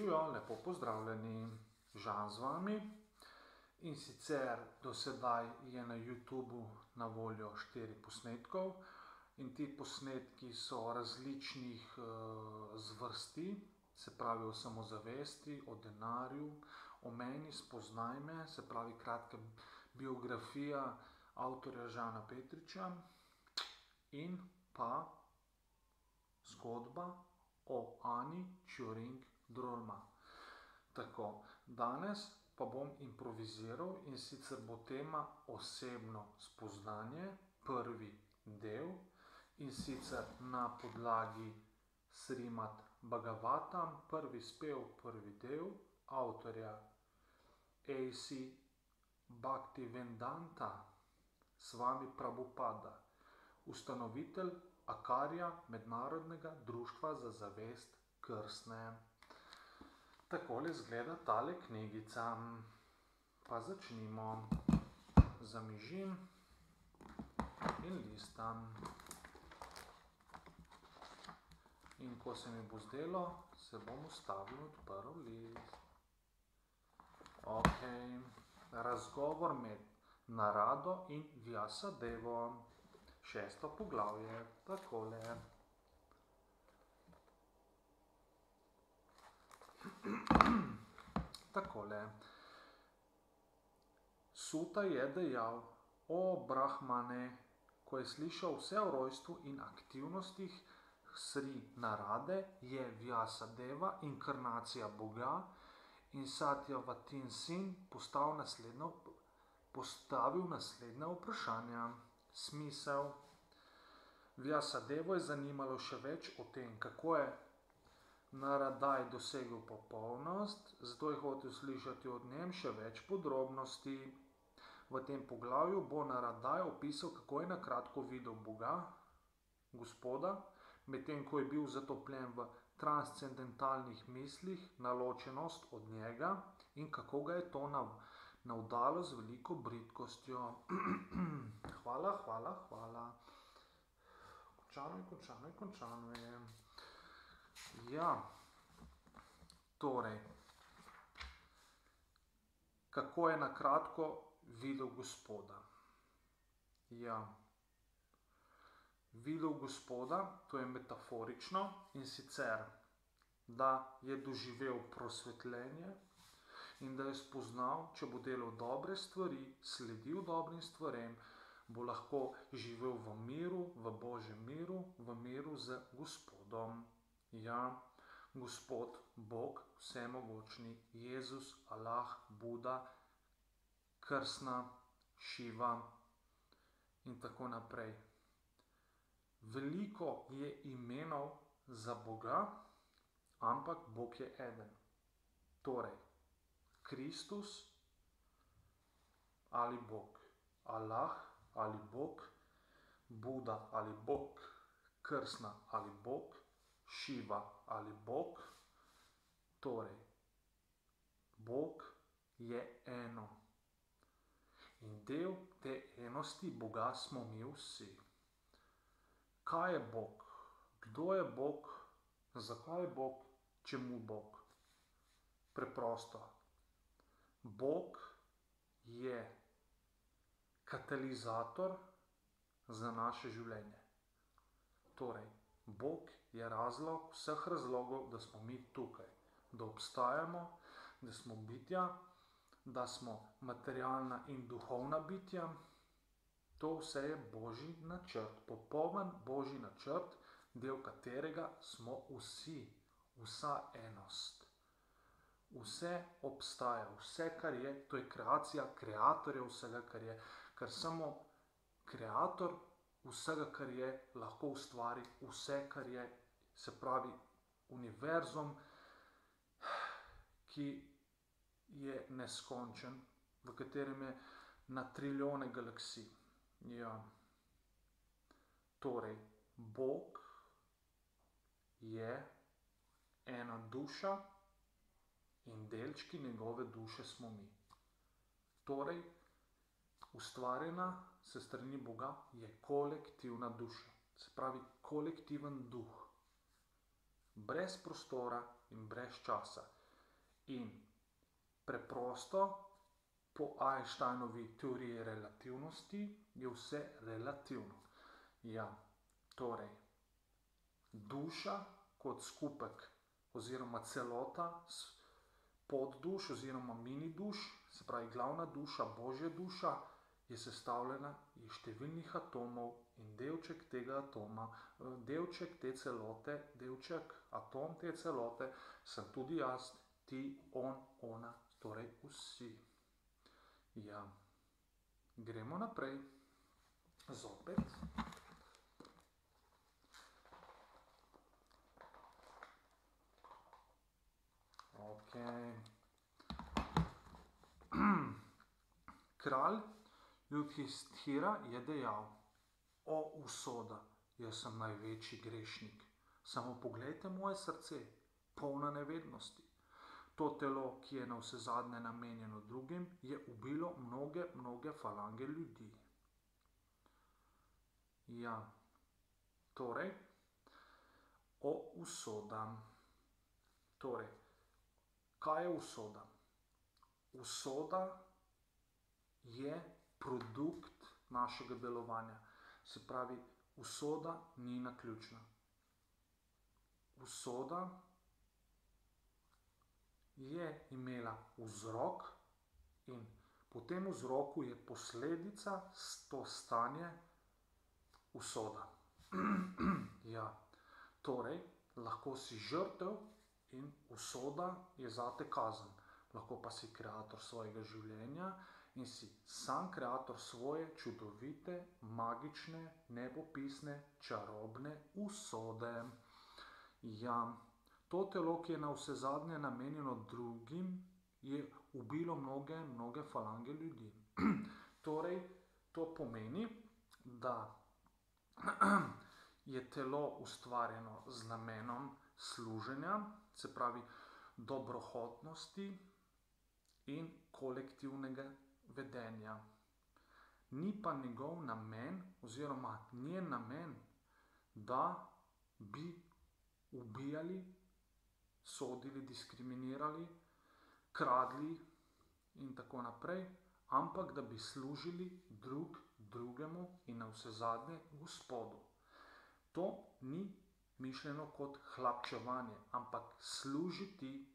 Živijo, lepo pozdravljeni, Žan z vami. In sicer do sedaj je na YouTubu na voljo 4 posnetkov in ti posnetki so različnih zvrsti, se pravi o samozavesti, o denarju, o meni, spoznaj me, se pravi kratka biografija avtorja Žana Petriča in pa zgodba o Ani Čuring Drolma. Tako, danes pa bom improviziral in sicer bo tema osebno spoznanje, prvi del, in sicer na podlagi Srimad Bhagavatam, prvi spev, prvi del, avtorja A.C. Bhaktivedanta Swami Prabhupada, ustanovitelj Akarja, mednarodnega društva za zavest krsne. Takole izgleda tale knjigica. Pa začnimo. Zamižim in listam. In ko se mi bo zdelo, se bom ustavil, odprl list. Ok. Razgovor med Narado in Vyasadevo. 6. poglavje. Takole. Takole. Suta je dejal: O Brahmane, ko je slišal vse o rojstvu in aktivnostih Sri Narade, je Vyasadeva, inkarnacija Boga in Satyavatin sin, postavil naslednja vprašanja. Smisel. Vyasadevo je zanimalo še več o tem, kako je Naradaj dosegel popolnost, zato je hotel slišati od njem še več podrobnosti. V tem poglavju bo Naradaj opisal, kako je na kratko videl Boga, Gospoda, medtem ko je bil zatopljen v transcendentalnih mislih na ločenost od njega in kako ga je to navdalo z veliko bridkostjo. Hvala. Končano je. Ja, torej, kako je na kratko videl Gospoda? Ja, videl Gospoda, to je metaforično, in sicer, da je doživel prosvetljenje in da je spoznal, če bo delal dobre stvari, sledil dobrim stvarem, bo lahko živel v miru, v Božjem miru, v miru z Gospodom. Ja, Gospod, Bog, vsemogočni, Jezus, Allah, Buda, Krsna, Šiva in tako naprej. Veliko je imenov za Boga, ampak Bog je eden. Torej, Kristus ali Bog, Allah ali Bog, Buda ali Bog, Krsna ali Bog, Šiva ali Bog, torej, Bog je eno. In del te enosti Boga smo mi vsi. Kaj je Bog? Kdo je Bog? Zakaj je Bog? Čemu Bog? Preprosto. Bog je katalizator za naše življenje. Torej, Bog je razlog vseh razlogov, da smo mi tukaj, da obstajamo, da smo bitja, da smo materialna in duhovna bitja. To vse je Božji načrt, popoln Božji načrt, del katerega smo vsi, vsa enost. Vse obstaja, vse, kar je, to je kreacija kreatorja vsega, kar je, ker samo kreator vsega, kar je, lahko ustvari vse, kar je, se pravi univerzum, ki je neskončen, v katerem je na trilijone galaksij. Ja. Torej, Bog je ena duša in delčki njegove duše smo mi. Torej, ustvarjena s strani Boga je kolektivna duša, se pravi kolektiven duh, brez prostora in brez časa. In preprosto, po Einsteinovi teoriji relativnosti je vse relativno. Ja, torej, duša kot skupek oziroma celota podduš oziroma mini duš, se pravi glavna duša, božja duša, je sestavljena iz številnih atomov in delček tega atoma, delček te celote, delček, atom te celote sem tudi jaz, ti, on, ona, torej vsi. Ja, gremo naprej. Zopet. Ok. Kralj Judhishthira je dejal: O usoda, jaz sem največji grešnik. Samo poglejte moje srce, polno nevednosti. To telo, ki je navsezadnje namenjeno drugim, je ubilo mnoge falange ljudi. Ja, torej, o usoda. Torej, kaj je usoda? Usoda je produkt našega delovanja. Se pravi, usoda ni naključna. Usoda je imela vzrok in po tem vzroku je posledica to stanje usoda. Ja, torej, lahko si žrtev in usoda je zate kazen. Lahko pa si kreator svojega življenja in si sam kreator svoje čudovite, magične, nepopisne, čarobne usode. Ja, to telo, ki je navsezadnje namenjeno drugim, je ubilo mnoge falange ljudi. Torej, to pomeni, da je telo ustvarjeno z namenom služenja, se pravi dobrohotnosti in kolektivnega vedenja. Ni pa njegov namen oziroma njen namen, da bi ubijali, sodili, diskriminirali, kradli in tako naprej, ampak da bi služili drugemu in navsezadnje Gospodu. To ni mišljeno kot hlapčevanje, ampak služiti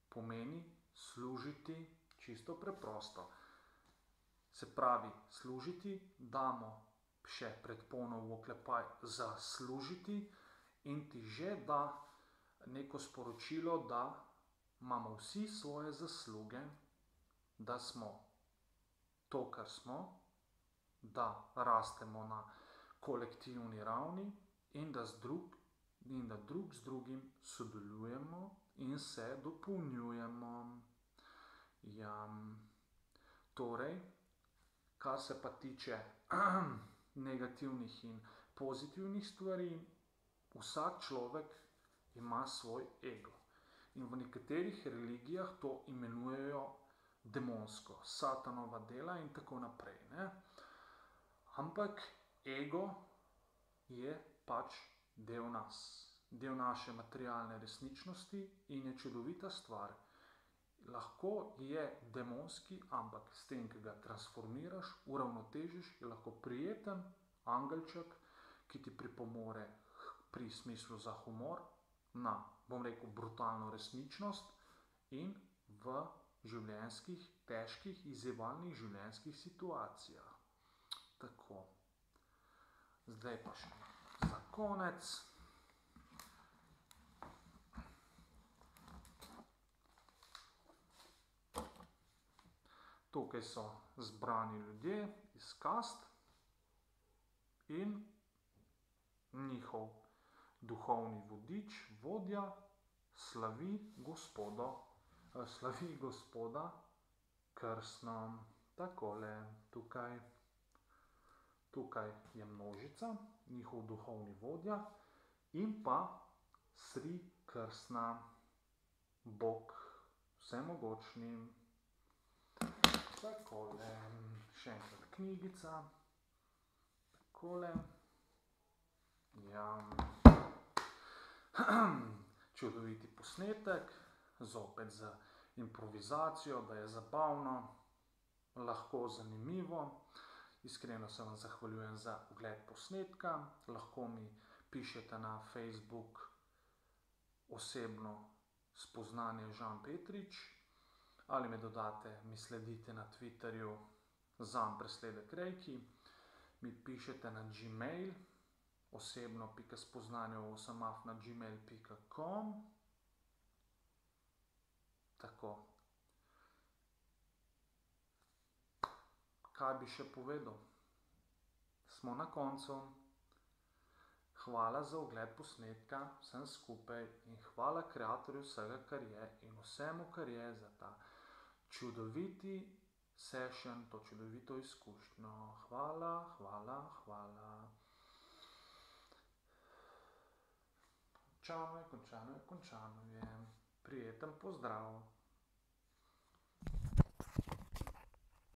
pomeni služiti čisto preprosto. Se pravi, služiti damo še predpono v oklepaj zaslužiti in ti že da neko sporočilo, da imamo vsi svoje zasluge, da smo to, kar smo, da rastemo na kolektivni ravni in da drug z drugim sodelujemo in se dopolnjujemo. Ja, torej, kar se pa tiče negativnih in pozitivnih stvari, vsak človek ima svoj ego. In v nekaterih religijah to imenujejo demonsko, satanova dela in tako naprej, ne? Ampak ego je pač del nas, del naše materialne resničnosti in je čudovita stvar. Lahko je demonski, ampak s tem, ki ga transformiraš, uravnotežiš, je lahko prijeten angelček, ki ti pripomore pri smislu za humor, na, bom rekel, brutalno resničnost in v življenjskih, težkih, izzivalnih življenjskih situacijah. Tako. Zdaj pa še za konec. Tukaj so zbrani ljudje iz kast in njihov duhovni vodič, vodja, slavi Gospoda krstno. Takole, tukaj je množica, njihov duhovni vodja in pa Sri Kršna, Bog vsemogočni. Takole, še enkrat knjigica, takole, ja, čudoviti posnetek, zopet z improvizacijo, da je zabavno, lahko zanimivo. Iskreno se vam zahvaljujem za ogled posnetka. Lahko mi pišete na Facebook osebno spoznanje Žan Petrič ali me dodate, mi sledite na Twitterju @presledek_rejki. Mi pišete na Gmail osebno.spoznanje8@gmail.com. Tako. Kaj bi še povedal? Smo na koncu. Hvala za ogled posnetka vsem skupaj in hvala kreatorju vsega, kar je in vsemu, kar je za ta čudoviti session, to čudovito izkušnjo. Hvala, hvala, hvala. Končano je, končano je, končano je. Prijeten pozdrav.